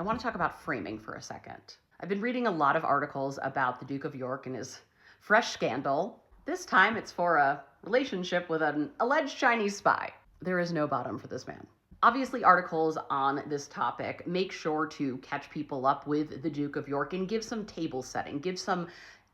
I want to talk about framing for a second. I've been reading a lot of articles about the Duke of York and his fresh scandal. This time it's for a relationship with an alleged Chinese spy. There is no bottom for this man. Obviously, articles on this topic make sure to catch people up with the Duke of York and give some table setting, give some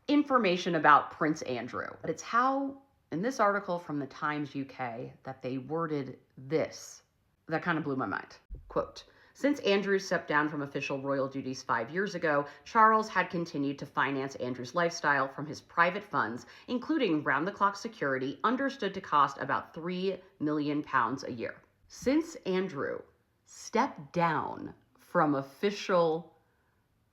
information about Prince Andrew. But it's how, in this article from the Times UK, that they worded this that kind of blew my mind. Quote, "Since Andrew stepped down from official royal duties 5 years ago, Charles had continued to finance Andrew's lifestyle from his private funds, including round-the-clock security, understood to cost about £3 million a year." Since Andrew stepped down from official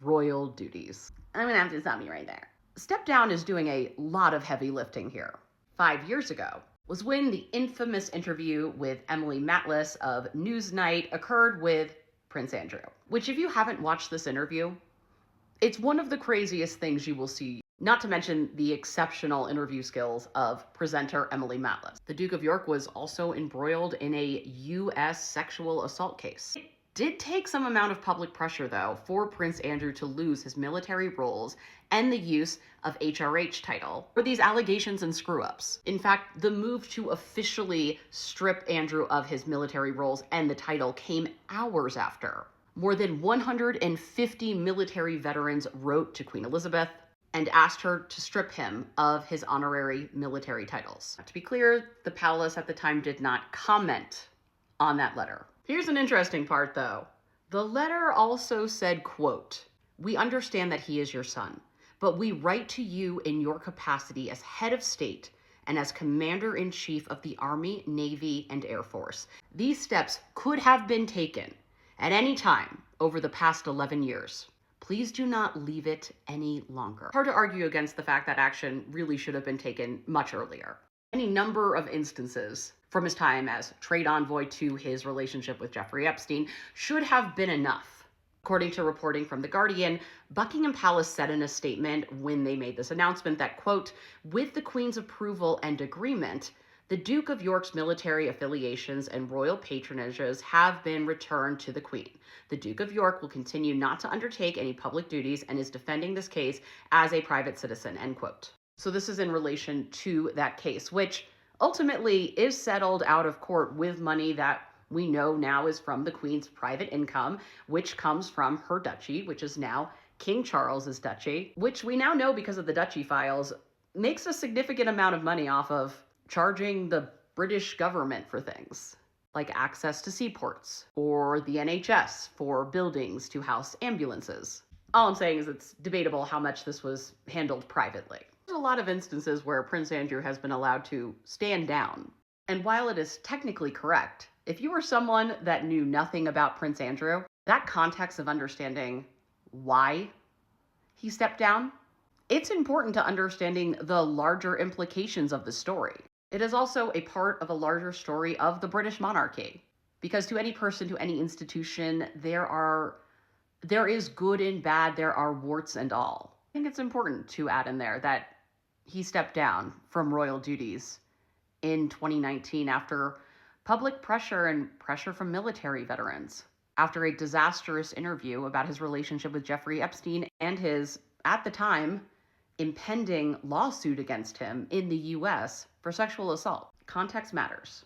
royal duties. I'm gonna have to stop you right there. Step down is doing a lot of heavy lifting here. 5 years ago was when the infamous interview with Emily Matlas of Newsnight occurred with Prince Andrew, which if you haven't watched this interview, it's one of the craziest things you will see, not to mention the exceptional interview skills of presenter Emily Matlas. The Duke of York was also embroiled in a U.S. sexual assault case. It did take some amount of public pressure, though, for Prince Andrew to lose his military roles and the use of HRH title for these allegations and screw-ups. In fact, the move to officially strip Andrew of his military roles and the title came hours after more than 150 military veterans wrote to Queen Elizabeth and asked her to strip him of his honorary military titles. To be clear, the palace at the time did not comment on that letter. Here's an interesting part, though. The letter also said, quote, "We understand that he is your son, but we write to you in your capacity as head of state and as commander-in-chief of the Army, Navy, and Air Force. These steps could have been taken at any time over the past 11 years. Please do not leave it any longer." Hard to argue against the fact that action really should have been taken much earlier. Any number of instances from his time as trade envoy to his relationship with Jeffrey Epstein should have been enough. According to reporting from The Guardian, Buckingham Palace said in a statement when they made this announcement that, quote, "With the Queen's approval and agreement, the Duke of York's military affiliations and royal patronages have been returned to the Queen. The Duke of York will continue not to undertake any public duties and is defending this case as a private citizen," end quote. So this is in relation to that case, which ultimately is settled out of court with money that we know now is from the Queen's private income, which comes from her duchy, which is now King Charles's duchy, which we now know because of the duchy files makes a significant amount of money off of charging the British government for things like access to seaports or the NHS for buildings to house ambulances. All I'm saying is it's debatable how much this was handled privately. There's a lot of instances where Prince Andrew has been allowed to stand down. And while it is technically correct, if you were someone that knew nothing about Prince Andrew, that context of understanding why he stepped down, it's important to understanding the larger implications of the story. It is also a part of a larger story of the British monarchy. Because to any person, to any institution, there is good and bad, there are warts and all. I think it's important to add in there that he stepped down from royal duties in 2019 after public pressure and pressure from military veterans, after a disastrous interview about his relationship with Jeffrey Epstein and his, at the time, impending lawsuit against him in the US for sexual assault. Context matters.